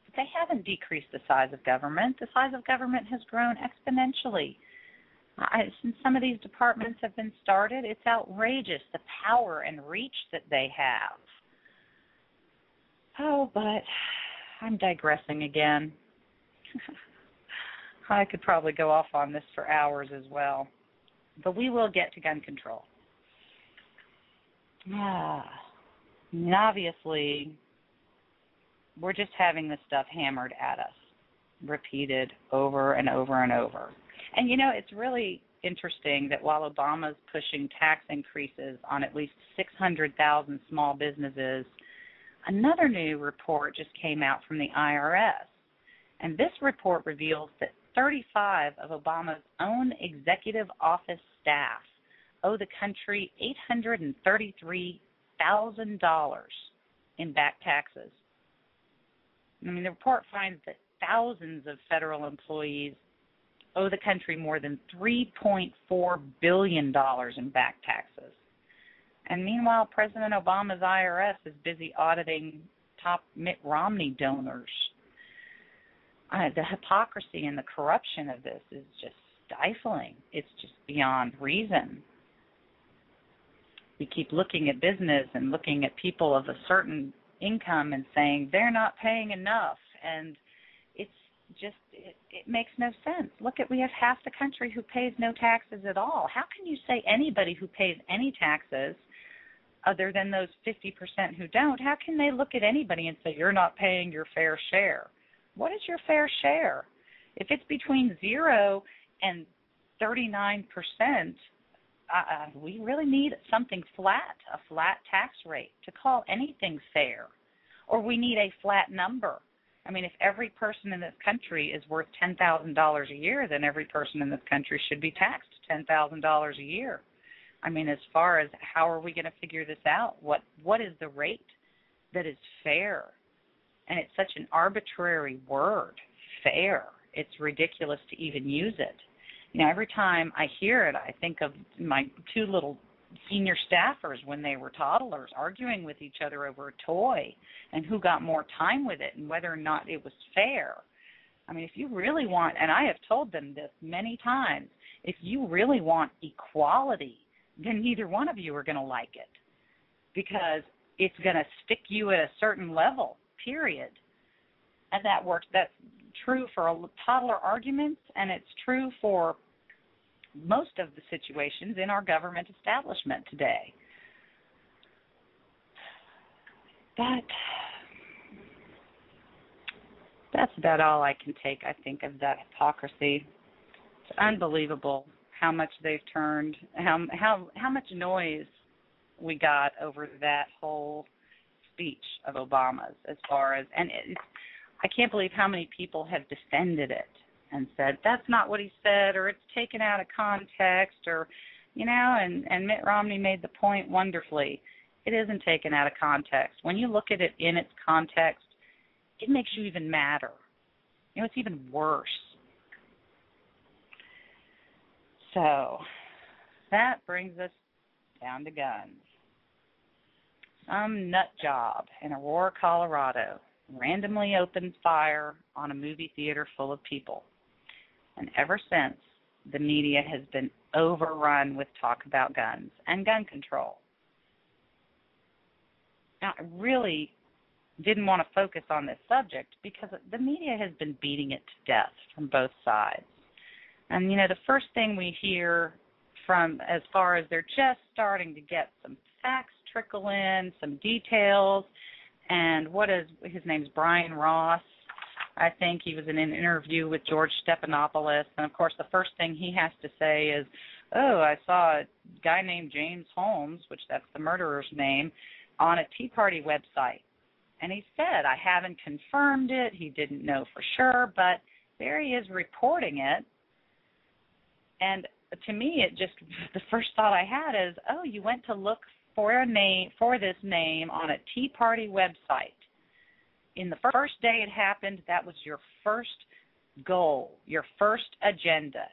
But they haven't decreased the size of government. The size of government has grown exponentially. Since some of these departments have been started, it's outrageous, the power and reach that they have. Oh, but I'm digressing again. I could probably go off on this for hours as well. But we will get to gun control. And obviously, we're just having this stuff hammered at us, repeated over and over and over. And, it's really interesting that while Obama's pushing tax increases on at least 600,000 small businesses, another new report just came out from the IRS. And this report reveals that 35 of Obama's own executive office staff owe the country $833,000 in back taxes. I mean, the report finds that thousands of federal employees owe the country more than $3.4 billion in back taxes. And meanwhile, President Obama's IRS is busy auditing top Mitt Romney donors. The hypocrisy and the corruption of this is just stifling. It's just beyond reason. We keep looking at business and looking at people of a certain income and saying they're not paying enough, and it's just it makes no sense. We have half the country who pays no taxes at all. How can you say anybody who pays any taxes, other than those 50% who don't, how can they look at anybody and say you're not paying your fair share? What is your fair share? If it's between 0 and 39%, we really need something flat, a flat tax rate to call anything fair. Or we need a flat number. I mean, if every person in this country is worth $10,000 a year, then every person in this country should be taxed $10,000 a year. I mean, as far as how are we going to figure this out? What is the rate that is fair? And it's such an arbitrary word, fair. It's ridiculous to even use it. Every time I hear it, I think of my two little senior staffers when they were toddlers arguing with each other over a toy and who got more time with it and whether or not it was fair. I mean, if you really want, and I have told them this many times, if you really want equality, then neither one of you are going to like it because it's going to stick you at a certain level, period. And that works. That's true for toddler arguments, and it's true for most of the situations in our government establishment today. that's about all I can take, I think, of that hypocrisy. It's unbelievable how much they've turned, how much noise we got over that whole speech of Obama's, as far as, and I can't believe how many people have defended it and said that's not what he said, or it's taken out of context, or, you know, and Mitt Romney made the point wonderfully. It isn't taken out of context. When you look at it in its context, it makes you even madder. You know, it's even worse. So that brings us down to guns. Some nut job in Aurora, Colorado, randomly opened fire on a movie theater full of people. And ever since, the media has been overrun with talk about guns and gun control. Now, I really didn't want to focus on this subject because the media has been beating it to death from both sides. And, you know, the first thing we hear from, as far as they're just starting to get some facts trickle in, some details, and his name's Brian Ross. I think he was in an interview with George Stephanopoulos, and of course the first thing he has to say is, oh, I saw a guy named James Holmes, which that's the murderer's name, on a Tea Party website. And he said, I haven't confirmed it, he didn't know for sure, but there he is reporting it. And to me, the first thought I had is, oh, you went to look for this name on a Tea Party website. In the first day it happened, that was your first goal, your first agenda.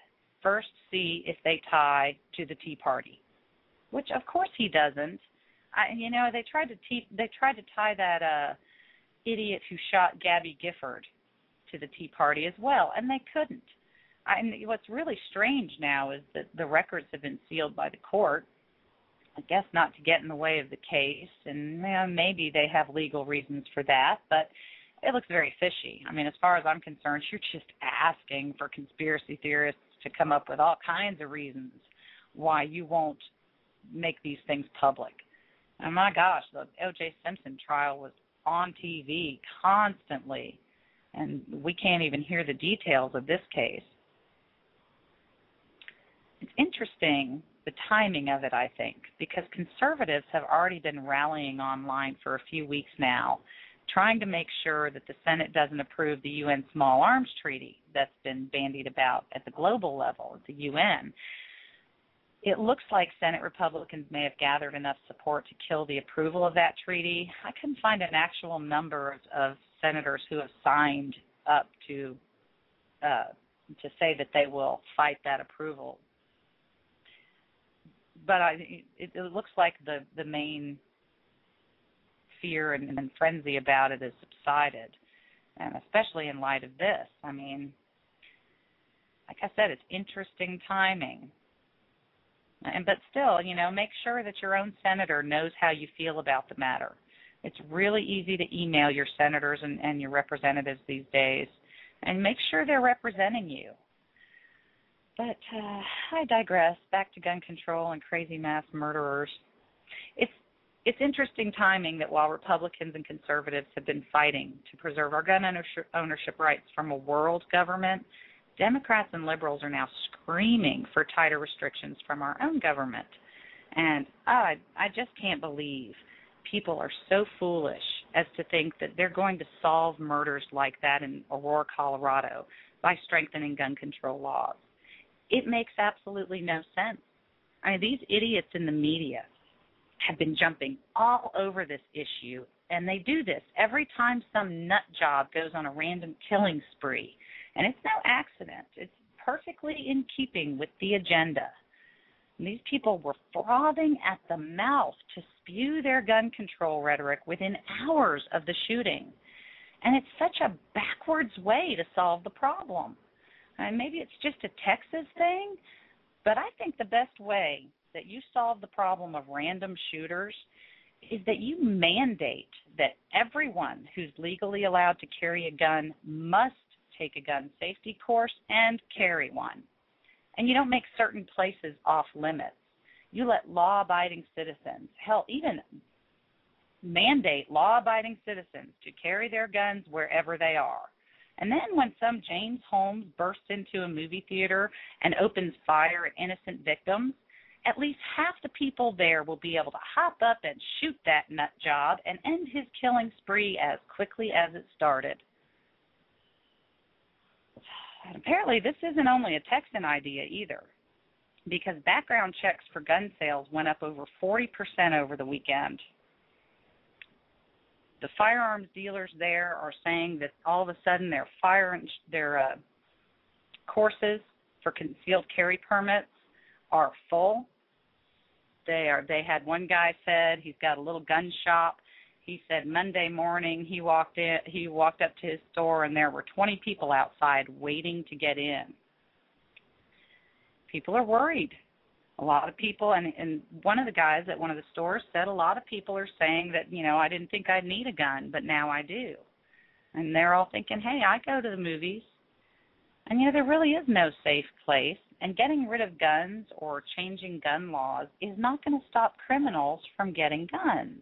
First, see if they tie to the Tea Party, which of course he doesn't. They tried to tie that idiot who shot Gabby Gifford to the Tea Party as well, and they couldn't. What's really strange now is that the records have been sealed by the court. I guess not to get in the way of the case, and maybe they have legal reasons for that, but it looks very fishy. I mean, as far as I'm concerned, you're just asking for conspiracy theorists to come up with all kinds of reasons why you won't make these things public. And my gosh, the O.J. Simpson trial was on TV constantly, and we can't even hear the details of this case. It's interesting, the timing of it, I think, because conservatives have already been rallying online for a few weeks now, trying to make sure that the Senate doesn't approve the UN Small Arms Treaty that's been bandied about at the global level, at the UN. It looks like Senate Republicans may have gathered enough support to kill the approval of that treaty. I couldn't find an actual number of senators who have signed up to say that they will fight that approval. But it looks like the main fear and frenzy about it has subsided, and especially in light of this. I mean, like I said, it's interesting timing. But still, make sure that your own senator knows how you feel about the matter. It's really easy to email your senators and your representatives these days, and make sure they're representing you. But I digress. Back to gun control and crazy mass murderers. It's interesting timing that while Republicans and conservatives have been fighting to preserve our gun ownership rights from a world government, Democrats and liberals are now screaming for tighter restrictions from our own government. And I just can't believe people are so foolish as to think that they're going to solve murders like that in Aurora, Colorado by strengthening gun control laws. It makes absolutely no sense. I mean, these idiots in the media have been jumping all over this issue, and they do this every time some nut job goes on a random killing spree. And it's no accident. It's perfectly in keeping with the agenda. And these people were frothing at the mouth to spew their gun control rhetoric within hours of the shooting. And it's such a backwards way to solve the problem. And maybe it's just a Texas thing, but I think the best way that you solve the problem of random shooters is that you mandate that everyone who's legally allowed to carry a gun must take a gun safety course and carry one. And you don't make certain places off limits. You let law-abiding citizens, hell, even mandate law-abiding citizens to carry their guns wherever they are. And then when some James Holmes bursts into a movie theater and opens fire at innocent victims, at least half the people there will be able to hop up and shoot that nut job and end his killing spree as quickly as it started. And apparently this isn't only a Texan idea either, because background checks for gun sales went up over 40% over the weekend. The firearms dealers there are saying that all of a sudden their courses for concealed carry permits are full. They had one guy said he's got a little gun shop. He said Monday morning he walked up to his store and there were 20 people outside waiting to get in. People are worried. A lot of people, and one of the guys at one of the stores said a lot of people are saying that, I didn't think I'd need a gun, but now I do. And they're all thinking, hey, I go to the movies. And, there really is no safe place. And getting rid of guns or changing gun laws is not going to stop criminals from getting guns.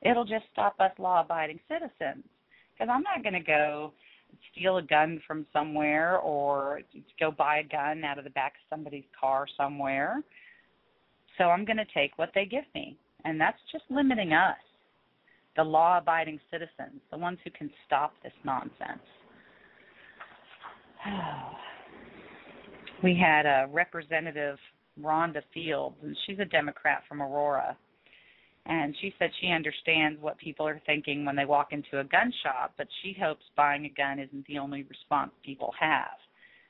It'll just stop us law-abiding citizens. Because I'm not going to go steal a gun from somewhere or go buy a gun out of the back of somebody's car somewhere. So I'm going to take what they give me. And that's just limiting us, the law-abiding citizens, the ones who can stop this nonsense. We had Representative Rhonda Fields, and she's a Democrat from Aurora. And she said she understands what people are thinking when they walk into a gun shop, but she hopes buying a gun isn't the only response people have.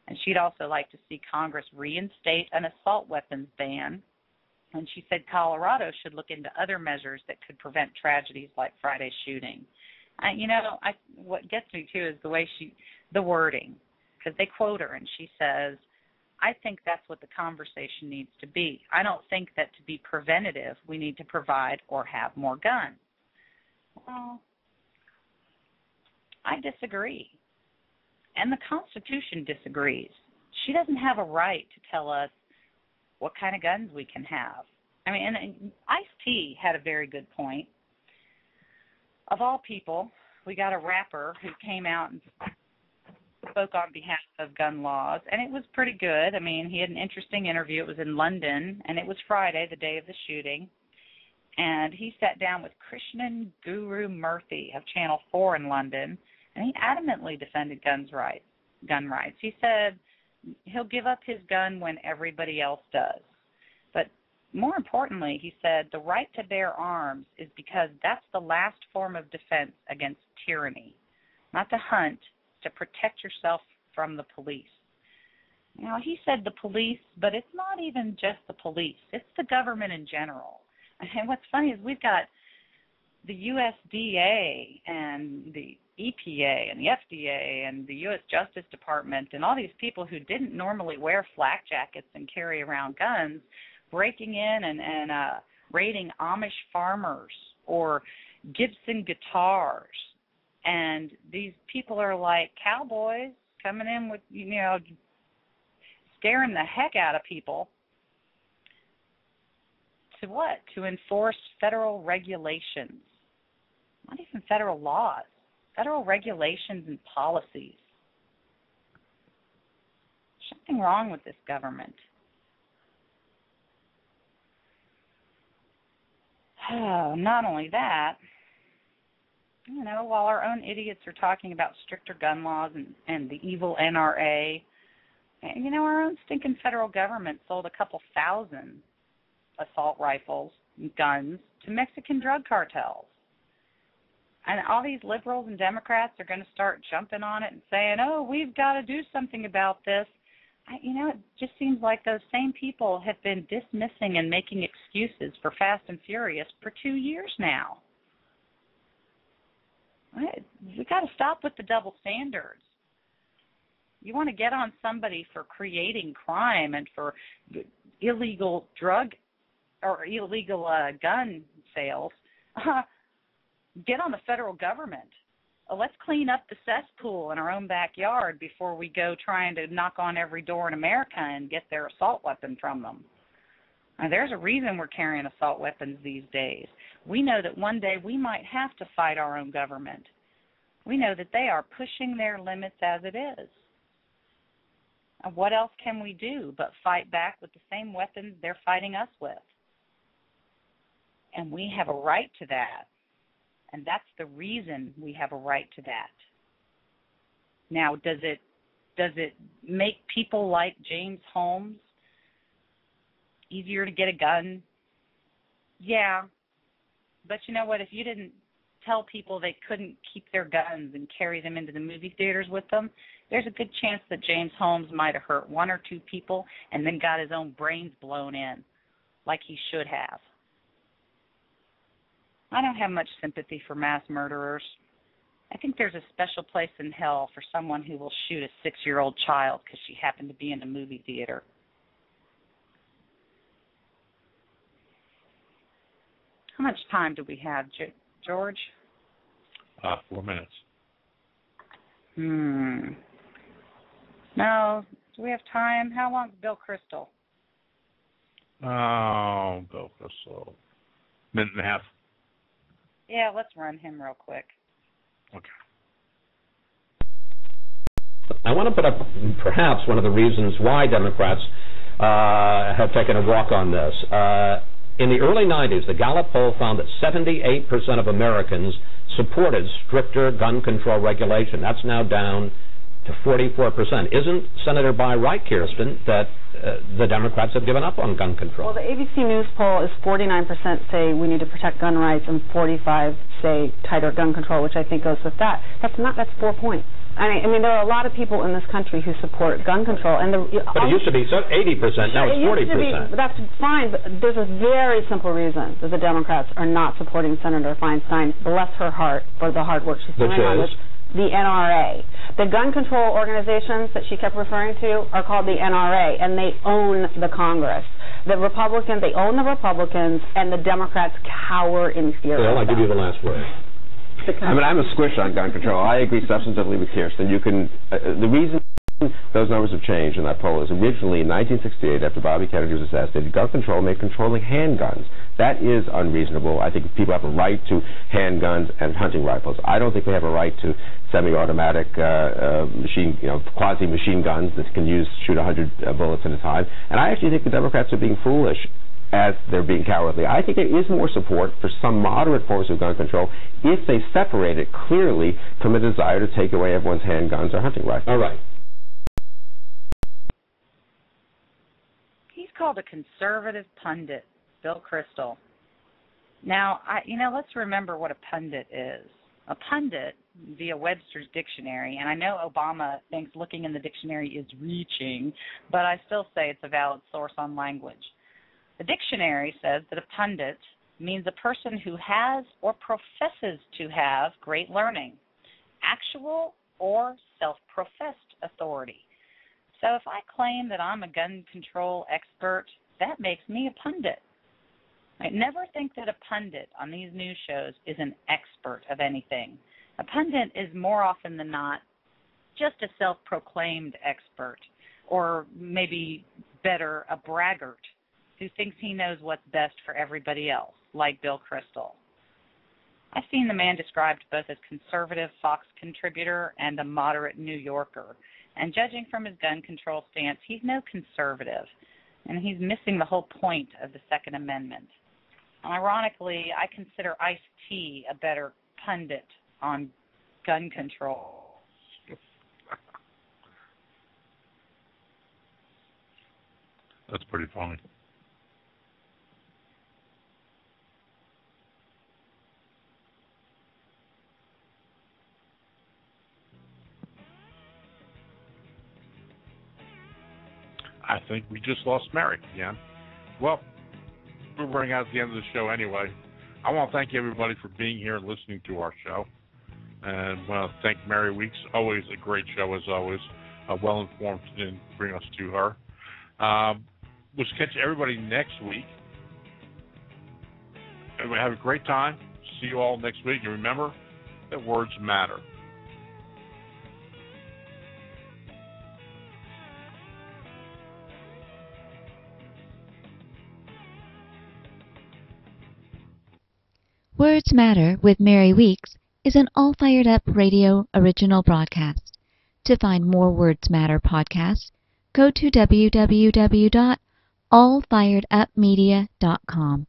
And she'd also like to see Congress reinstate an assault weapons ban. And she said Colorado should look into other measures that could prevent tragedies like Friday's shooting. What gets me, too, is the wording, because they quote her, and she says, I think that's what the conversation needs to be. I don't think that to be preventative, we need to provide or have more guns. Well, I disagree. And the Constitution disagrees. She doesn't have a right to tell us what kind of guns we can have. I mean, and Ice-T had a very good point. Of all people, we got a rapper who came out and spoke on behalf of gun laws, and it was pretty good. I mean, he had an interesting interview. It was in London, and it was Friday, the day of the shooting. And he sat down with Krishnan Guru Murthy of Channel 4 in London, and he adamantly defended gun rights. He said he'll give up his gun when everybody else does. But more importantly, he said the right to bear arms is because that's the last form of defense against tyranny, not to hunt, to protect yourself from the police. He said the police, but it's not even just the police. It's the government in general. And what's funny is we've got the USDA and the EPA and the FDA and the U.S. Justice Department and all these people who didn't normally wear flak jackets and carry around guns breaking in and raiding Amish farmers or Gibson guitars. And these people are like cowboys coming in with, scaring the heck out of people. To what? To enforce federal regulations. Not even federal laws. Federal regulations and policies. There's something wrong with this government. Not only that, while our own idiots are talking about stricter gun laws and the evil NRA, our own stinking federal government sold a couple thousand assault rifles and guns to Mexican drug cartels. And all these liberals and Democrats are going to start jumping on it and saying, oh, we've got to do something about this. It just seems like those same people have been dismissing and making excuses for Fast and Furious for 2 years now. We've got to stop with the double standards. You want to get on somebody for creating crime and for illegal drug or illegal gun sales, get on the federal government. Let's clean up the cesspool in our own backyard before we go trying to knock on every door in America and get their assault weapon from them. There's a reason we're carrying assault weapons these days. We know that one day we might have to fight our own government. We know that they are pushing their limits as it is. And what else can we do but fight back with the same weapons they're fighting us with? And we have a right to that. And that's the reason we have a right to that. Now, does it make people like James Holmes easier to get a gun? Yeah. But you know what? If you didn't tell people they couldn't keep their guns and carry them into the movie theaters with them, there's a good chance that James Holmes might have hurt one or two people and then got his own brains blown in, like he should have. I don't have much sympathy for mass murderers. I think there's a special place in hell for someone who will shoot a 6-year-old child because she happened to be in a movie theater. How much time do we have, George? 4 minutes. No. Do we have time? How long is Bill Crystal? Oh, Bill Crystal. Minute and a half. Yeah, let's run him real quick. Okay. I want to put up perhaps one of the reasons why Democrats have taken a walk on this. In the early 90s, the Gallup poll found that 78% of Americans supported stricter gun control regulation. That's now down to 44%. Isn't Senator By right, Kirsten, that the Democrats have given up on gun control? Well, the ABC News poll is 49% say we need to protect gun rights and 45% say tighter gun control, which I think goes with that. That's 4 points. I mean, there are a lot of people in this country who support gun control, and but it used to be 80%. Now it's 40%. That's fine, but there's a very simple reason that the Democrats are not supporting Senator Feinstein. Bless her heart for the hard work she's doing on this. The NRA. The gun control organizations that she kept referring to are called the NRA, and they own the Congress. The Republicans, they own the Republicans, and the Democrats cower in fear. Bill, I'll give you the last word. I mean, I'm a squish on gun control. I agree substantively with Kirsten. You can, the reason those numbers have changed in that poll is originally in 1968, after Bobby Kennedy was assassinated, gun control made controlling handguns. That is unreasonable. I think people have a right to handguns and hunting rifles. I don't think they have a right to semi-automatic quasi-machine guns that can shoot 100 bullets at a time. And I actually think the Democrats are being foolish as they're being cowardly. I think there is more support for some moderate forms of gun control if they separate it clearly from a desire to take away everyone's handguns or hunting rifles. All right. He's called a conservative pundit, Bill Crystal. Now, let's remember what a pundit is. A pundit, via Webster's dictionary, and I know Obama thinks looking in the dictionary is reaching, but I still say it's a valid source on language. The dictionary says that a pundit means a person who has or professes to have great learning, actual or self-professed authority. So if I claim that I'm a gun control expert, that makes me a pundit. I never think that a pundit on these news shows is an expert of anything. A pundit is more often than not just a self-proclaimed expert, or maybe better, a braggart who thinks he knows what's best for everybody else, like Bill Crystal. I've seen the man described both as conservative Fox contributor and a moderate New Yorker. And judging from his gun control stance, he's no conservative, and he's missing the whole point of the Second Amendment. Ironically, I consider Ice-T a better pundit on gun control. That's pretty funny. I think we just lost Mary again. Well, we're running out at the end of the show anyway. I want to thank everybody for being here and listening to our show. And I want to thank Mary Weeks. Always a great show, as always. Well-informed and bring us to her. We'll catch everybody next week. Everybody have a great time. See you all next week. And remember that words matter. Words Matter with Mary Weeks is an All Fired Up radio original broadcast. To find more Words Matter podcasts, go to www.allfiredupmedia.com.